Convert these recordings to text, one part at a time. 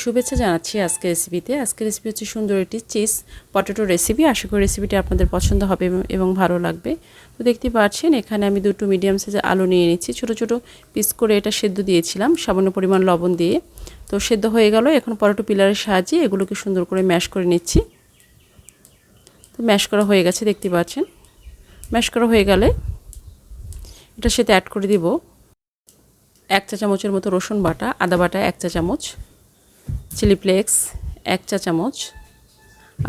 শুভেচ্ছা জানাচ্ছি আজকের রেসিপিতে। আজকের রেসিপি হচ্ছে সুন্দর একটি চিজ পটেটো রেসিপি। আশা করি রেসিপিটি আপনাদের পছন্দ হবে এবং ভালো লাগবে। তো দেখতে পাচ্ছেন এখানে আমি দুটো মিডিয়াম সাইজের আলু নিয়ে নিচ্ছি। ছোট ছোট পিস করে এটা সেদ্ধ দিয়েছিলাম সামান্য পরিমাণ লবণ দিয়ে। তো সেদ্ধ হয়ে গেল। এখন পটেটো পিলারের সাহায্যে এগুলোকে সুন্দর করে ম্যাশ করে নিচ্ছি। তো ম্যাশ করা হয়ে গেছে দেখতে পাচ্ছেন। ম্যাশ করা হয়ে গেলে এটার সাথে অ্যাড করে দিব 1 চা চামচের মতো রসুন বাটা, আদা বাটা 1 চা চামচ, চিলি ফ্লেক্স 1 চা চামচ,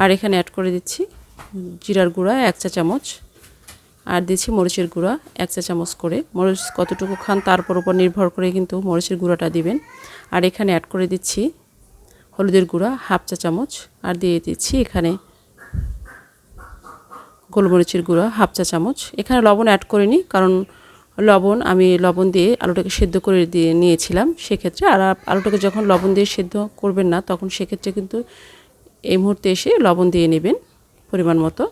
আর এখানে অ্যাড করে দিচ্ছি জিরার গুঁড়া 1 চা চামচ, আর দিচ্ছি মরিচের গুঁড়া 1 চা চামচ করে। মরিচ কতটুকু খান তার উপর নির্ভর করে কিন্তু মরিচের গুঁড়াটা দিবেন। আর এখানে অ্যাড করে দিচ্ছি হলুদের গুঁড়া 1/2 চা চামচ, আর দিয়ে দিচ্ছি এখানে গোলমরিচের গুঁড়া 1/2 চা চামচ। এখানে লবণ অ্যাড করিনি, কারণ আমি লবণ দিয়ে আলুটাকে সেদ্ধ করে দিয়ে নিয়েছিলাম সেক্ষেত্রে। আর আলুটাকে যখন লবণ দিয়ে সেদ্ধ করবেন না তখন সেক্ষেত্রে কিন্তু এই মুহূর্তে এসে লবণ দিয়ে নেবেন পরিমাণ মতো।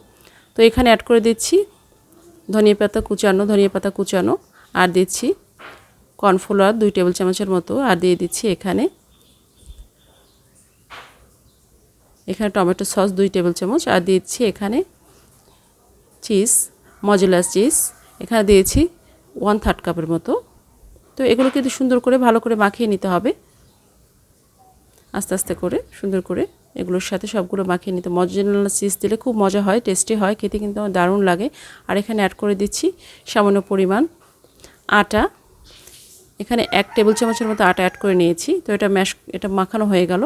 তো এখানে অ্যাড করে দিচ্ছি ধনিয়া পাতা কুচানো, আর দিচ্ছি কর্নফ্লাওয়ার 2 টেবিল চামচের মতো, আর দিয়ে দিচ্ছি এখানে টমেটো সস 2 টেবিল চামচ, আর দিচ্ছি এখানে মজেলা চিজ এখানে দিয়েছি 1/3 কাপের মতো। তো এগুলো কিন্তু সুন্দর করে ভালো করে মাখিয়ে নিতে হবে। আস্তে আস্তে করে সুন্দর করে এগুলোর সাথে সবগুলো মাখিয়ে নিতে। মজেলা চিজ দিলে খুব মজা হয়, টেস্টি হয়, খেতে কিন্তু দারুণ লাগে। আর এখানে অ্যাড করে দিচ্ছি সামান্য পরিমাণ আটা। এখানে 1 টেবিল চামচের মতো আটা অ্যাড করে নিয়েছি। তো এটা মাখানো হয়ে গেল।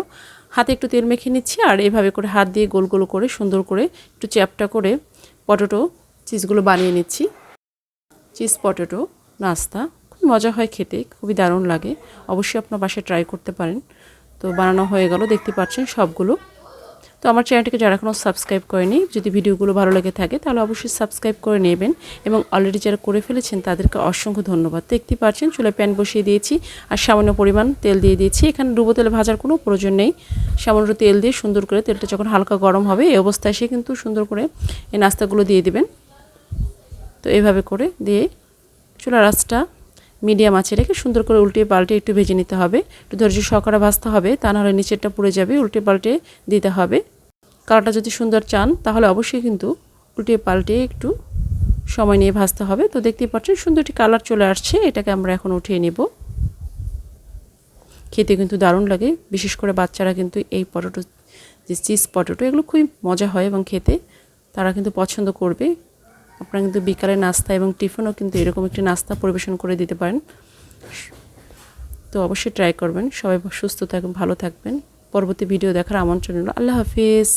হাতে একটু তেল মেখে নিচ্ছি, আর এভাবে করে হাত দিয়ে গোল গোল করে সুন্দর করে একটু চ্যাপটা করে পটেটো চিজগুলো বানিয়ে নিচ্ছি। চিজ পটেটো নাস্তা খুব মজা হয় খেতে, খুবই দারুণ লাগে। অবশ্যই আপনার বাসায় ট্রাই করতে পারেন। তো বানানো হয়ে গেল দেখতে পাচ্ছেন সবগুলো। তো আমার চ্যানেলটিকে যারা এখনও সাবস্ক্রাইব করেনি, যদি ভিডিওগুলো ভালো লেগে থাকে তাহলে অবশ্যই সাবস্ক্রাইব করে নেবেন, এবং অলরেডি যারা করে ফেলেছেন তাদেরকে অসংখ্য ধন্যবাদ। দেখতে পাচ্ছেন চুলায় প্যান বসিয়ে দিয়েছি, আর সামান্য পরিমাণ তেল দিয়ে দিয়েছি। এখানে ডুবো তেলে ভাজার কোনো প্রয়োজন নেই। সামান্য তেল দিয়ে সুন্দর করে, তেলটা যখন হালকা গরম হবে এই অবস্থায় এসে কিন্তু সুন্দর করে এই নাস্তাগুলো দিয়ে দিবেন। তো এইভাবে করে দিয়ে চুলার আঁচটা মিডিয়াম আঁচে রেখে সুন্দর করে উল্টে পাল্টে একটু ভেজে নিতে হবে। একটু ধৈর্য সহকারে ভাজতে হবে, তা নাহলে নিচেরটা পুড়ে যাবে। উল্টে পাল্টে দিতে হবে। কালারটা যদি সুন্দর চান তাহলে অবশ্যই কিন্তু উল্টে পাল্টে একটু সময় নিয়ে ভাজতে হবে। তো দেখতেই পাচ্ছেন সুন্দর একটি কালার চলে আসছে। এটাকে আমরা এখন উঠিয়ে নেব। খেতে কিন্তু দারুণ লাগে, বিশেষ করে বাচ্চারা কিন্তু এই পটেটো, যে চিজ পটেটো, এগুলো খুবই মজা হয় এবং খেতে তারা কিন্তু পছন্দ করবে। আপনারা কিন্তু বিকালে নাস্তা এবং টিফিনও কিন্তু এরকম একটি নাস্তা পরিবেশন করে দিতে পারেন। তো অবশ্যই ট্রাই করবেন। সবাই সুস্থ থাকবেন, ভালো থাকবেন। পরবর্তী ভিডিও দেখার আমন্ত্রণ রইল। আল্লাহ হাফিজ।